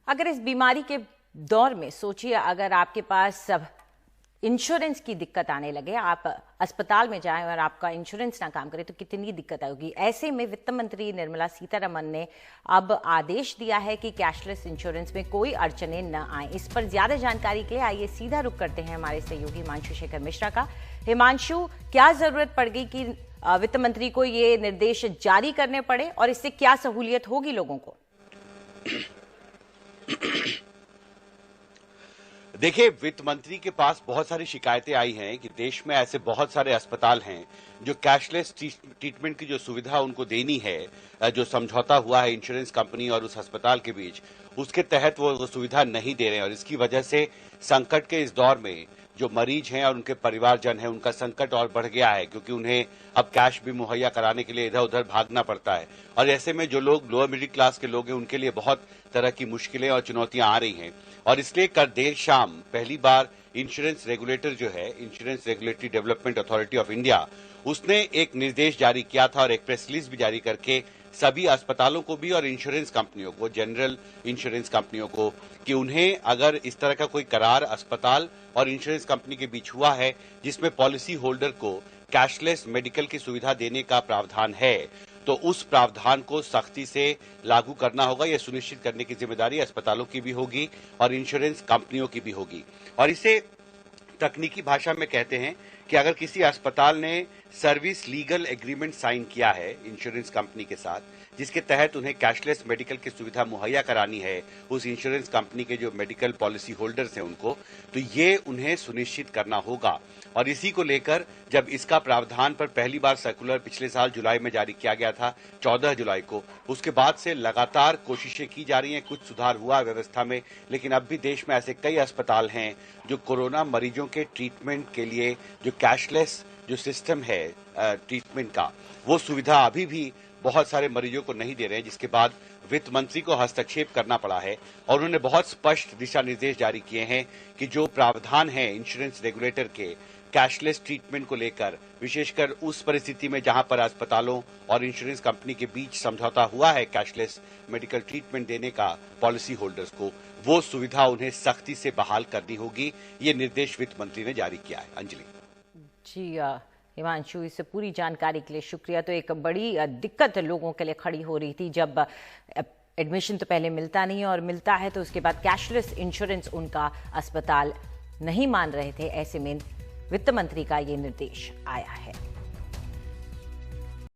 अगर इस बीमारी के दौर में सोचिए, अगर आपके पास इंश्योरेंस की दिक्कत आने लगे, आप अस्पताल में जाएं और आपका इंश्योरेंस ना काम करे तो कितनी दिक्कत होगी। ऐसे में वित्त मंत्री निर्मला सीतारमण ने अब आदेश दिया है कि कैशलेस इंश्योरेंस में कोई अड़चने न आए। इस पर ज्यादा जानकारी के लिए आइए सीधा रुख करते हैं हमारे सहयोगी हिमांशु शेखर मिश्रा का। हिमांशु, क्या जरूरत पड़ गई कि वित्त मंत्री को ये निर्देश जारी करने पड़े और इससे क्या सहूलियत होगी लोगों को? देखिए, वित्त मंत्री के पास बहुत सारी शिकायतें आई हैं कि देश में ऐसे बहुत सारे अस्पताल हैं जो कैशलेस ट्रीटमेंट की जो सुविधा उनको देनी है, जो समझौता हुआ है इंश्योरेंस कंपनी और उस अस्पताल के बीच, उसके तहत वो सुविधा नहीं दे रहे हैं। और इसकी वजह से संकट के इस दौर में जो मरीज हैं और उनके परिवारजन हैं, उनका संकट और बढ़ गया है, क्योंकि उन्हें अब कैश भी मुहैया कराने के लिए इधर उधर भागना पड़ता है। और ऐसे में जो लोग लोअर मिडिल क्लास के लोग हैं, उनके लिए बहुत तरह की मुश्किलें और चुनौतियां आ रही हैं। और इसलिए कल देर शाम पहली बार इंश्योरेंस रेगुलेटर जो है, insurance regulatory development authority of India, उसने एक निर्देश जारी किया था और एक प्रेस रिलीज भी जारी करके सभी अस्पतालों को भी और इंश्योरेंस कंपनियों को, जनरल इंश्योरेंस कंपनियों को, कि उन्हें अगर इस तरह का कोई करार अस्पताल और इंश्योरेंस कंपनी के बीच हुआ है जिसमें पॉलिसी होल्डर को कैशलेस मेडिकल की सुविधा देने का प्रावधान है, तो उस प्रावधान को सख्ती से लागू करना होगा। यह सुनिश्चित करने की जिम्मेदारी अस्पतालों की भी होगी और इंश्योरेंस कंपनियों की भी होगी। और इसे तकनीकी भाषा में कहते हैं कि अगर किसी अस्पताल ने सर्विस लीगल एग्रीमेंट साइन किया है इंश्योरेंस कंपनी के साथ, जिसके तहत उन्हें कैशलेस मेडिकल की सुविधा मुहैया करानी है उस इंश्योरेंस कंपनी के जो मेडिकल पॉलिसी होल्डर्स हैं उनको, तो ये उन्हें सुनिश्चित करना होगा। और इसी को लेकर जब इसका प्रावधान पर पहली बार सर्कुलर पिछले साल जुलाई में जारी किया गया था, 14 जुलाई को, उसके बाद से लगातार कोशिशें की जा रही हैं। कुछ सुधार हुआ व्यवस्था में, लेकिन अब भी देश में ऐसे कई अस्पताल हैं जो कोरोना मरीजों के ट्रीटमेंट के लिए जो कैशलेस जो सिस्टम है ट्रीटमेंट का, वो सुविधा अभी भी बहुत सारे मरीजों को नहीं दे रहे हैं, जिसके बाद वित्त मंत्री को हस्तक्षेप करना पड़ा है। और उन्होंने बहुत स्पष्ट दिशा निर्देश जारी किए हैं कि जो प्रावधान है इंश्योरेंस रेगुलेटर के कैशलेस ट्रीटमेंट को लेकर, विशेषकर उस परिस्थिति में जहां पर अस्पतालों और इंश्योरेंस कंपनी के बीच समझौता हुआ है कैशलेस मेडिकल ट्रीटमेंट देने का पॉलिसी होल्डर्स को, वो सुविधा उन्हें सख्ती से बहाल करनी होगी। ये निर्देश वित्त मंत्री ने जारी किया है। अंजलि जी, हिमांशु, इस पूरी जानकारी के लिए शुक्रिया। तो एक बड़ी दिक्कत लोगों के लिए खड़ी हो रही थी, जब एडमिशन तो पहले मिलता नहीं है और मिलता है तो उसके बाद कैशलेस इंश्योरेंस उनका अस्पताल नहीं मान रहे थे। ऐसे में वित्त मंत्री का ये निर्देश आया है।